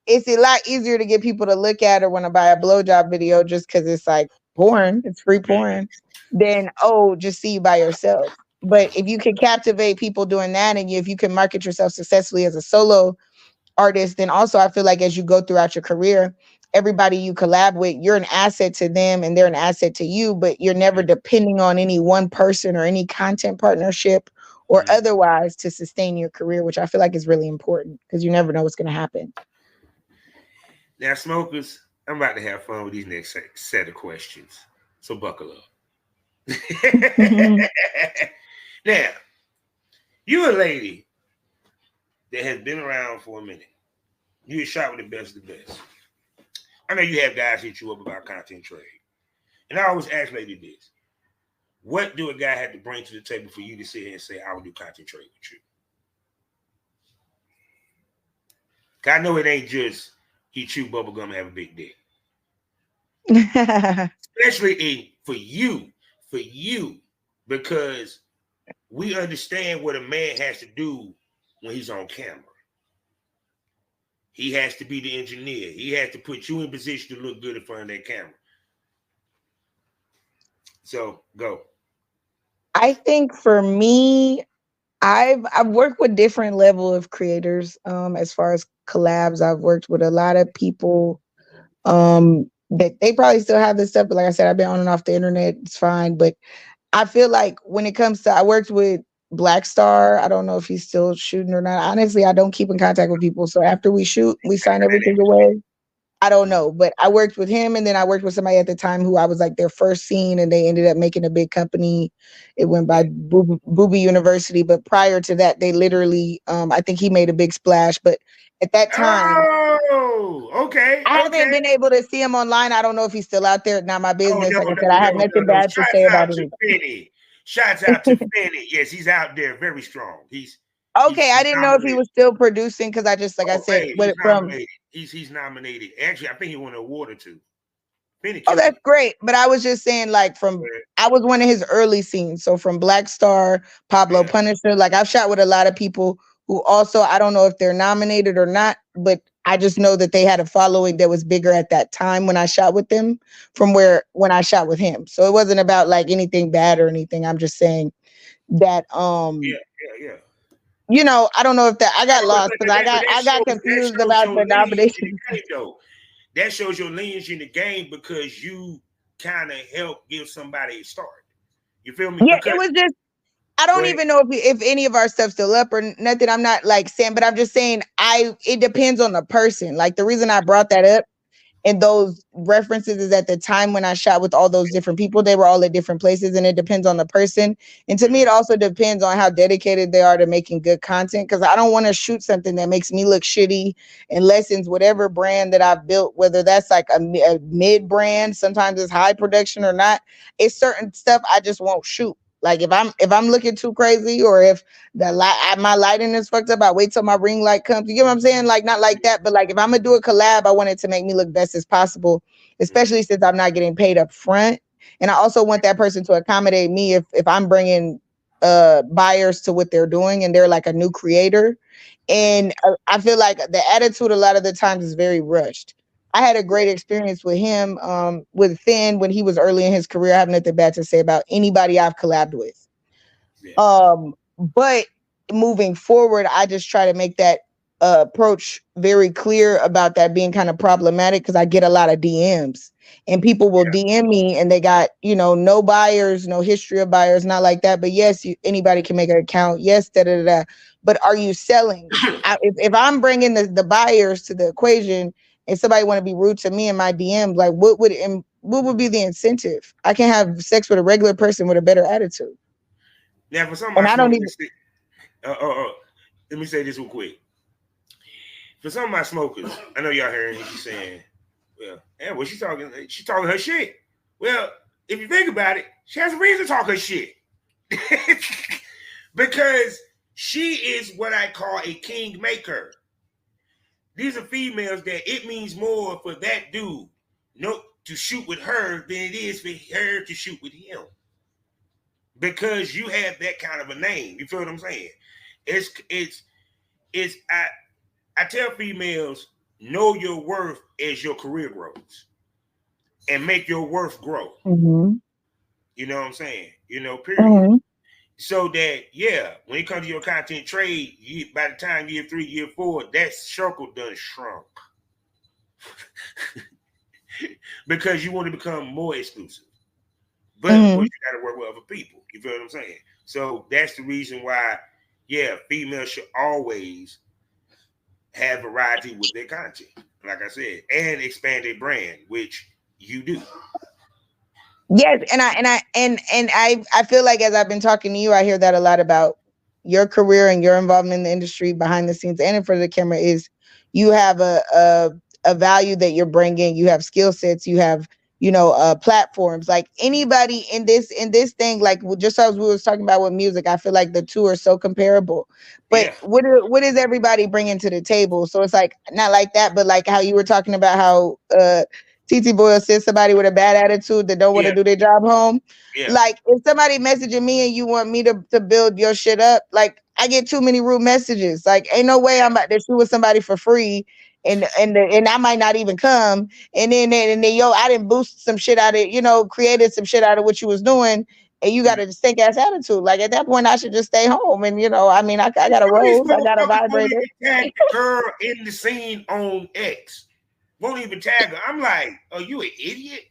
it's a lot easier to get people to look at or want to buy a blowjob video just because it's like porn, it's free porn, than, oh, just see you by yourself. But if you can captivate people doing that and if you can market yourself successfully as a solo artist, then also I feel like as you go throughout your career, everybody you collab with, you're an asset to them and they're an asset to you, but you're never depending on any one person or any content partnership or Mhm. otherwise to sustain your career, which I feel like is really important because you never know what's going to happen. Now, smokers, I'm about to have fun with these next set of questions. So buckle up. Now, you a lady that has been around for a minute. You a shot with the best of the best. I know you have guys hit you up about content trade. And I always ask lady this. What do a guy have to bring to the table for you to sit here and say, I will do content trade with you? 'Cause I know it ain't just he chew bubblegum and have a big dick. Especially for you, because we understand what a man has to do when he's on camera. He has to be the engineer. He has to put you in position to look good in front of that camera. So go. I think for me, I've worked with different level of creators. As far as collabs, I've worked with a lot of people. That they probably still have this stuff, but like I said, I've been on and off the internet. It's fine, but I feel like when it comes to, I worked with Black Star. I don't know if he's still shooting or not. Honestly, I don't keep in contact with people. So after we shoot, we sign everything away. I don't know, but I worked with him, and then I worked with somebody at the time who I was like their first scene, and they ended up making a big company. It went by Booby University, but prior to that, they literally, I think he made a big splash. But at that time, Oh, okay, I haven't okay. been able to see him online. I don't know if he's still out there. Not my Oh business. no, Like I no, said, I have no, no, nothing no. bad to say Shouts about out to anybody. Finney. Shouts out to Finney. Yes, he's out there very strong. Okay, I He's didn't know if he nominated. was still producing because I just, like I Oh, said, hey, with he's it from. nominated. He's nominated. Actually, I think he won an award or two. Finney Oh, killing that's it. great. But I was just saying, like, I was one of his early scenes. So from Black Star, Pablo Yeah. Punisher, like I've shot with a lot of people who also, I don't know if they're nominated or not, but I just know that they had a following that was bigger at that time when I shot with them from where when I shot with him. So it wasn't about like anything bad or anything. I'm just saying that Yeah, yeah, yeah. I don't know if that I No, got lost because but that I got confused shows about your the lineage in nomination. the game, though. That shows your lineage in the game because you kind of help give somebody a start. You feel me? Yeah, it Because was just I go don't ahead. even know if any of our stuff's still up or nothing. I'm not like saying, but I'm just saying it depends on the person. Like the reason I brought that up and those references is at the time when I shot with all those different people, they were all at different places and it depends on the person. And to me, it also depends on how dedicated they are to making good content. Cause I don't want to shoot something that makes me look shitty and lessens whatever brand that I've built, whether that's like a mid brand, sometimes it's high production or not. It's certain stuff I just won't shoot. Like if I'm looking too crazy or if my lighting is fucked up, I wait till my ring light comes. You get what I'm saying? Like not like that, but like if I'm gonna do a collab, I want it to make me look best as possible, especially since I'm not getting paid up front. And I also want that person to accommodate me if I'm bringing buyers to what they're doing and they're like a new creator. And I feel like the attitude a lot of the times is very rushed. I had a great experience with him, with Finn when he was early in his career. I have nothing bad to say about anybody I've collabed with. Yeah. But moving forward, I just try to make that approach very clear about that being kind of problematic because I get a lot of DMs and people will DM me and they got, no buyers, no history of buyers, not like that. But yes, anybody can make an account. Yes, da da da. But are you selling? If I'm bringing the buyers to the equation and somebody want to be rude to me in my DMs, like what would be the incentive? I can have sex with a regular person with a better attitude. Now, for some of my And I don't smokers, even let me say this real quick. For some of my smokers, I know y'all hearing me saying, well, yeah, well, she's talking her shit. Well, if you think about it, she has a reason to talk her shit. Because she is what I call a king maker. These are females that it means more for that dude to shoot with her than it is for her to shoot with him. Because you have that kind of a name. You feel what I'm saying? I tell females, know your worth as your career grows. And make your worth grow. Mm-hmm. You know what I'm saying? Period. Mm-hmm. So that, yeah, when it comes to your content trade, by the time year 3, year 4, that circle done shrunk. Because you want to become more exclusive. But of course, you got to work with other people. You feel what I'm saying? So that's the reason why, yeah, females should always have variety with their content, like I said, and expand their brand, which you do. Yes, and I feel like as I've been talking to you, I hear that a lot about your career and your involvement in the industry behind the scenes and in front of the camera is you have a value that you're bringing, you have skill sets, you have platforms. Like anybody in this thing, like just as we was talking about with music, I feel like the two are so comparable. But Yeah. what is everybody bringing to the table? So it's like not like that, but like how you were talking about how TT Boyle says somebody with a bad attitude that don't want to do their job home. Yeah. Like if somebody messaging me and you want me to build your shit up, like I get too many rude messages. Like ain't no way I'm about to shoot with somebody for free and I might not even come. And then yo, I didn't boost some shit out of, created some shit out of what you was doing. And you got a stink ass attitude. Like at that point, I should just stay home. And I mean, I got a rose, I got a vibrator. Tag the girl in the scene on X. Won't even tag her. I'm like, are you an idiot?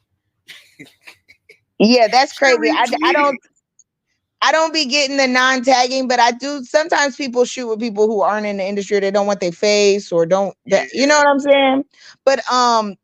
Yeah, that's crazy. I don't be getting the non-tagging, but I do. Sometimes people shoot with people who aren't in the industry. They don't want their face or don't. You know what I'm saying? But I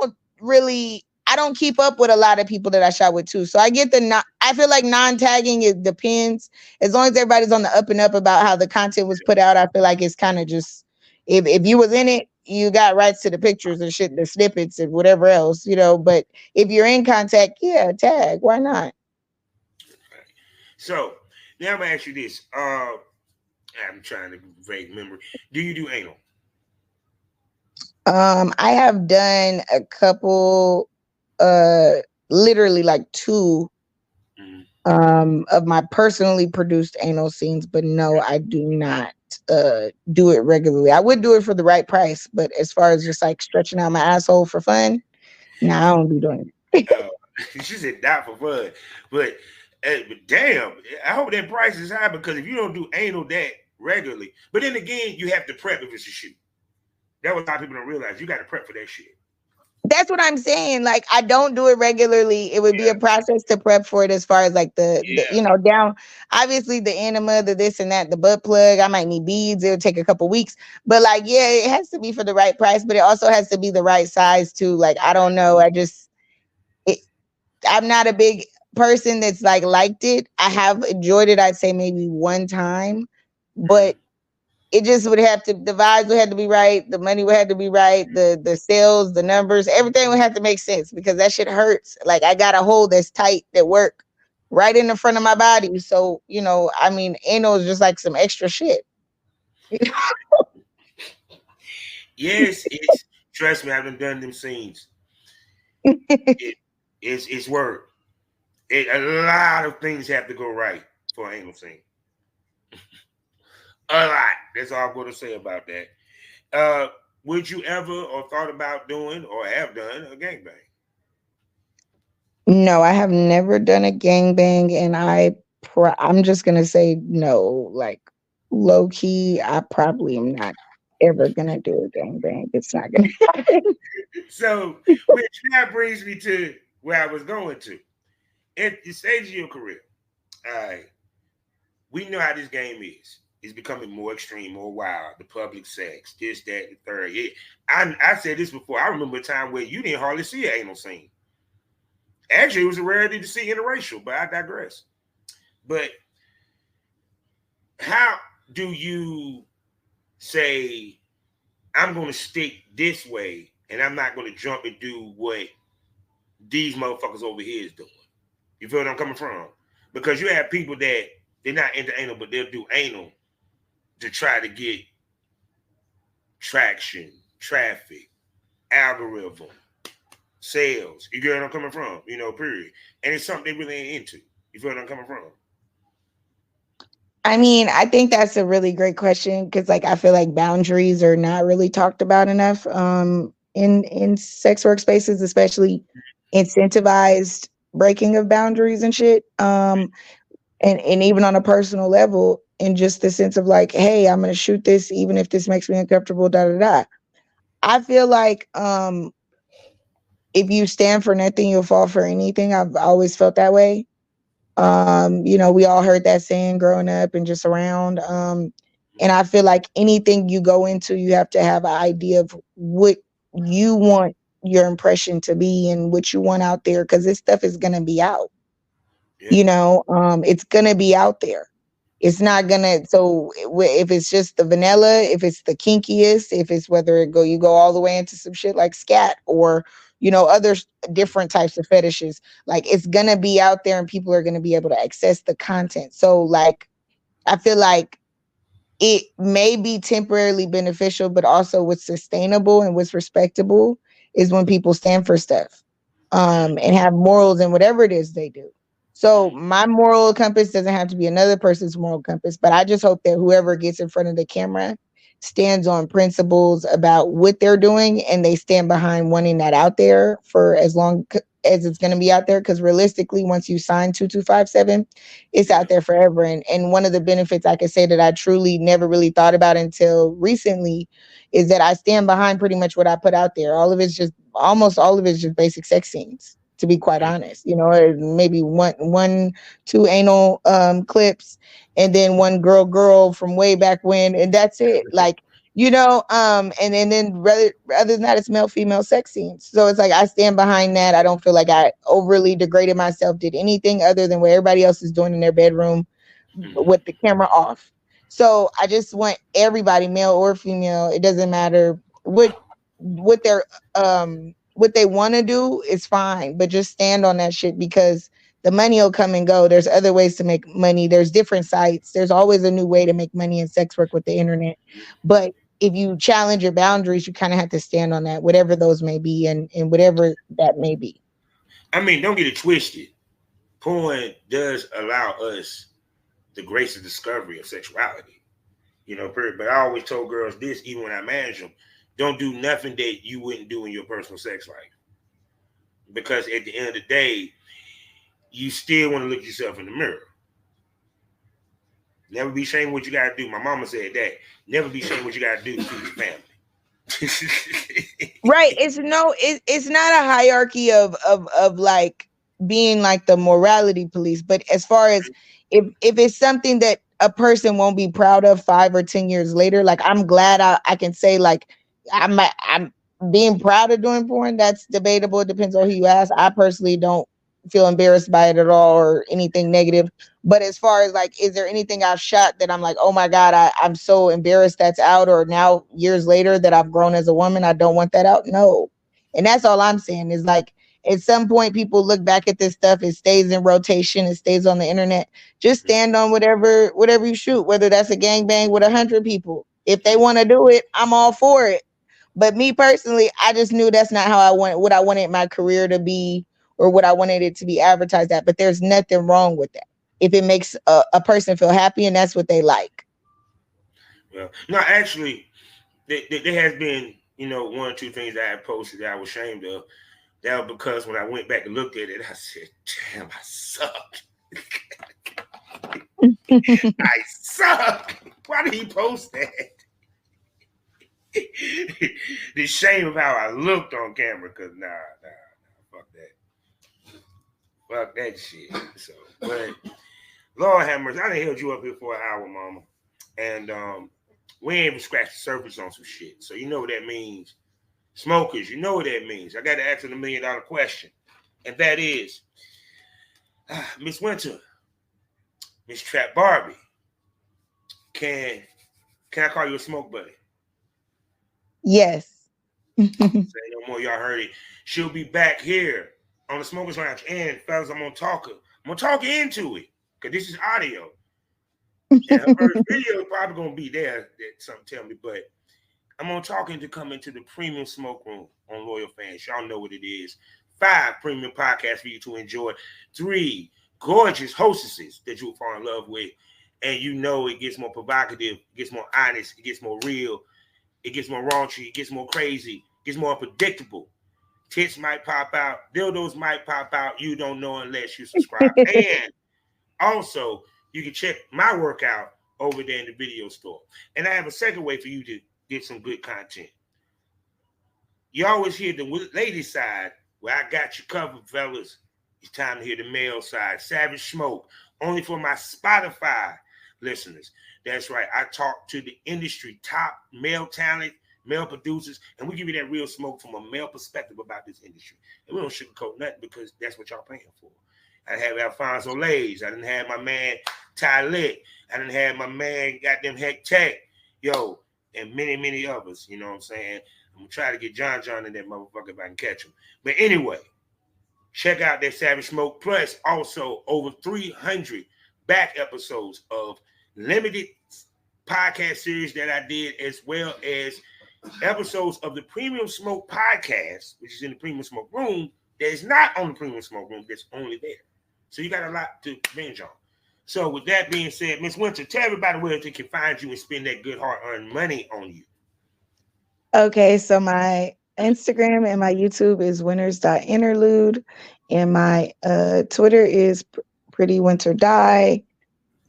don't really. I don't keep up with a lot of people that I shot with too. So I get I feel like non-tagging. It depends. As long as everybody's on the up and up about how the content was put out, I feel like it's kind of just if you was in it, you got rights to the pictures and shit, the snippets and whatever else, But if you're in contact, yeah, tag. Why not? So now I'm gonna ask you this. I'm trying to vague memory. Do you do anal? I have done a couple, literally like 2, of my personally produced anal scenes, but no, I do not do it regularly. I would do it for the right price, but as far as just like stretching out my asshole for fun, no, I don't be doing it. She said not for fun, but damn, I hope that price is high because if you don't do anal that regularly, but then again, you have to prep if it's a shoot. That what a lot of people don't realize. You got to prep for that shit. That's what I'm saying. Like I don't do it regularly. It would be a process to prep for it as far as like the down, obviously the enema, the this and that, the butt plug. I might need beads. It'll take a couple weeks. But like, yeah, it has to be for the right price, but it also has to be the right size too. Like, I don't know. I'm not a big person that's like liked it. I have enjoyed it, I'd say maybe one time, but it just would have to, the vibes would have to be right, the money would have to be right, the sales, the numbers, everything would have to make sense because that shit hurts. Like I got a hole that's tight that work right in the front of my body. So, I mean, anal is just like some extra shit. Yes, trust me, I haven't done them scenes. It's work. A lot of things have to go right for an anal scene. A lot. That's all I'm going to say about that. Would you ever or thought about doing or have done a gangbang? No, I have never done a gangbang, and I'm just gonna say no. Like low key, I probably am not ever gonna do a gangbang. It's not gonna happen. So, which now brings me to where I was going to. At the stage of your career, we know how this game is. It's becoming more extreme, more wild. The public sex, this, that, the third. I said this before. I remember a time where you didn't hardly see an anal scene. Actually, it was a rarity to see interracial, but I digress. But how do you say I'm going to stick this way, and I'm not going to jump and do what these motherfuckers over here is doing. You feel what I'm coming from? Because you have people that they're not into anal, but they'll do anal to try to get traction, traffic, algorithm, sales. You get what I'm coming from? Period. And it's something they really ain't into. You feel what I'm coming from? I mean, I think that's a really great question because, like, I feel like boundaries are not really talked about enough in sex workspaces, especially incentivized breaking of boundaries and shit. And even on a personal level, in just the sense of like, hey, I'm gonna shoot this even if this makes me uncomfortable. Da da da. I feel like if you stand for nothing, you'll fall for anything. I've always felt that way. We all heard that saying growing up and just around. And I feel like anything you go into, you have to have an idea of what you want your impression to be and what you want out there, because this stuff is gonna be out. Yeah. It's gonna be out there. It's not gonna. So if it's just the vanilla, if it's the kinkiest, if it's whether you go all the way into some shit like scat or other different types of fetishes, like it's gonna be out there and people are gonna be able to access the content. So like I feel like it may be temporarily beneficial, but also what's sustainable and what's respectable is when people stand for stuff, and have morals in whatever it is they do. So my moral compass doesn't have to be another person's moral compass, but I just hope that whoever gets in front of the camera stands on principles about what they're doing, and they stand behind wanting that out there for as long as it's going to be out there. Because realistically, once you sign 2257, it's Yeah. out there forever. And one of the benefits I could say that I truly never really thought about until recently is that I stand behind pretty much what I put out there. Almost all of it is just basic sex scenes, to be quite honest. Maybe two anal clips, and then one girl from way back when, and that's it. Like, and then rather than that, it's male female sex scenes. So it's like I stand behind that. I don't feel like I overly degraded myself, did anything other than what everybody else is doing in their bedroom with the camera off. So I just want everybody, male or female, it doesn't matter what they're what they want to do is fine, but just stand on that shit, because the money will come and go. There's other ways to make money. There's different sites. There's always a new way to make money in sex work with the internet. But if you challenge your boundaries, you kind of have to stand on that, whatever those may be, and whatever that may be. I mean, don't get it twisted. Porn does allow us the grace of discovery of sexuality. Period. But I always told girls this, even when I manage them, don't do nothing that you wouldn't do in your personal sex life. Because at the end of the day, you still want to look yourself in the mirror. Never be ashamed what you gotta do. My mama said that. Never be ashamed what you gotta do to feed your family. Right. It's not a hierarchy of like being like the morality police, but as far as if it's something that a person won't be proud of 5 or 10 years later, like I'm glad I can say like I'm being proud of doing porn. That's debatable. It depends on who you ask. I personally don't feel embarrassed by it at all or anything negative. But as far as like, is there anything I've shot that I'm like, oh my God, I'm so embarrassed that's out, or now years later that I've grown as a woman, I don't want that out? No. And that's all I'm saying is like, at some point, people look back at this stuff, it stays in rotation, it stays on the internet. Just stand on whatever you shoot, whether that's a gangbang with 100 people. If they want to do it, I'm all for it. But me personally, I just knew that's not how what I wanted my career to be, or what I wanted it to be advertised at. But there's nothing wrong with that if it makes a person feel happy and that's what they like. Well, no, actually, there has been, one or two things that I posted that I was ashamed of. That was because when I went back and looked at it, I said, damn, I suck. I suck. Why did he post that? The shame of how I looked on camera, because nah, fuck that. Fuck that shit. So, but Lord have mercy, I done held you up here for an hour, mama. And we ain't even scratched the surface on some shit. So you know what that means. Smokers, you know what that means. I got to ask a $1 million question. And that is, Miss Winter, Miss Trap Barbie, can I call you a smoke buddy? Yes. Say no more. Y'all heard it. She'll be back here on the Smokers Lounge. And fellas, I'm gonna talk into it because this is audio. And her first video is probably gonna be there. That something tell me, but I'm gonna talk to come into the premium smoke room on Loyal Fans. Y'all know what it is. 5 premium podcasts for you to enjoy. 3 gorgeous hostesses that you'll fall in love with. And you know it gets more provocative, it gets more honest, it gets more real, it gets more raunchy, it gets more crazy, it gets more predictable. Tits might pop out, dildos might pop out. You don't know unless you subscribe. And also, you can check my workout over there in the video store. And I have a second way for you to get some good content. You always hear the lady side, where I got you covered, fellas. It's time to hear the male side. Savage Smoke, only for my Spotify listeners. That's right. I talk to the industry top male talent, male producers, and we give you that real smoke from a male perspective about this industry. And we don't sugarcoat nothing because that's what y'all paying for. I have Alfonso Lays. I didn't have my man Ty Lick. I didn't have my man goddamn Heck Tech. Yo, and many, many others. You know what I'm saying? I'm going to try to get John in that motherfucker if I can catch him. But anyway, check out that Savage Smoke. Plus, also over 300 back episodes of limited podcast series that I did, as well as episodes of the Premium Smoke podcast, which is in the Premium Smoke room, that is not on the Premium Smoke room, that's only there. So you got a lot to binge on. So with that being said, Miss Winter, tell everybody where they can find you and spend that good hard-earned money on you. Okay, so my Instagram and my YouTube is winners.interlude, and my Twitter is pretty Winter Dai.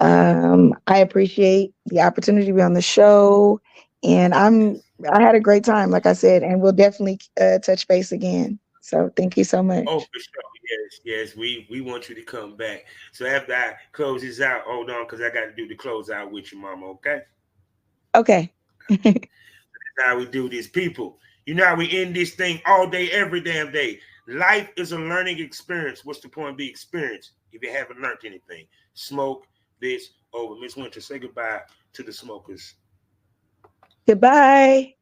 I appreciate the opportunity to be on the show, and I had a great time, like I said, and we'll definitely touch base again. So thank you so much. Oh, for sure. Yes. We want you to come back. So after I close this out, hold on, because I got to do the close out with you, mama, okay? Okay. That's how we do this, people. You know how we end this thing all day, every damn day. Life is a learning experience. What's the point of the experience if you haven't learned anything? Smoke this over. Miss Winter, say goodbye to the smokers. Goodbye.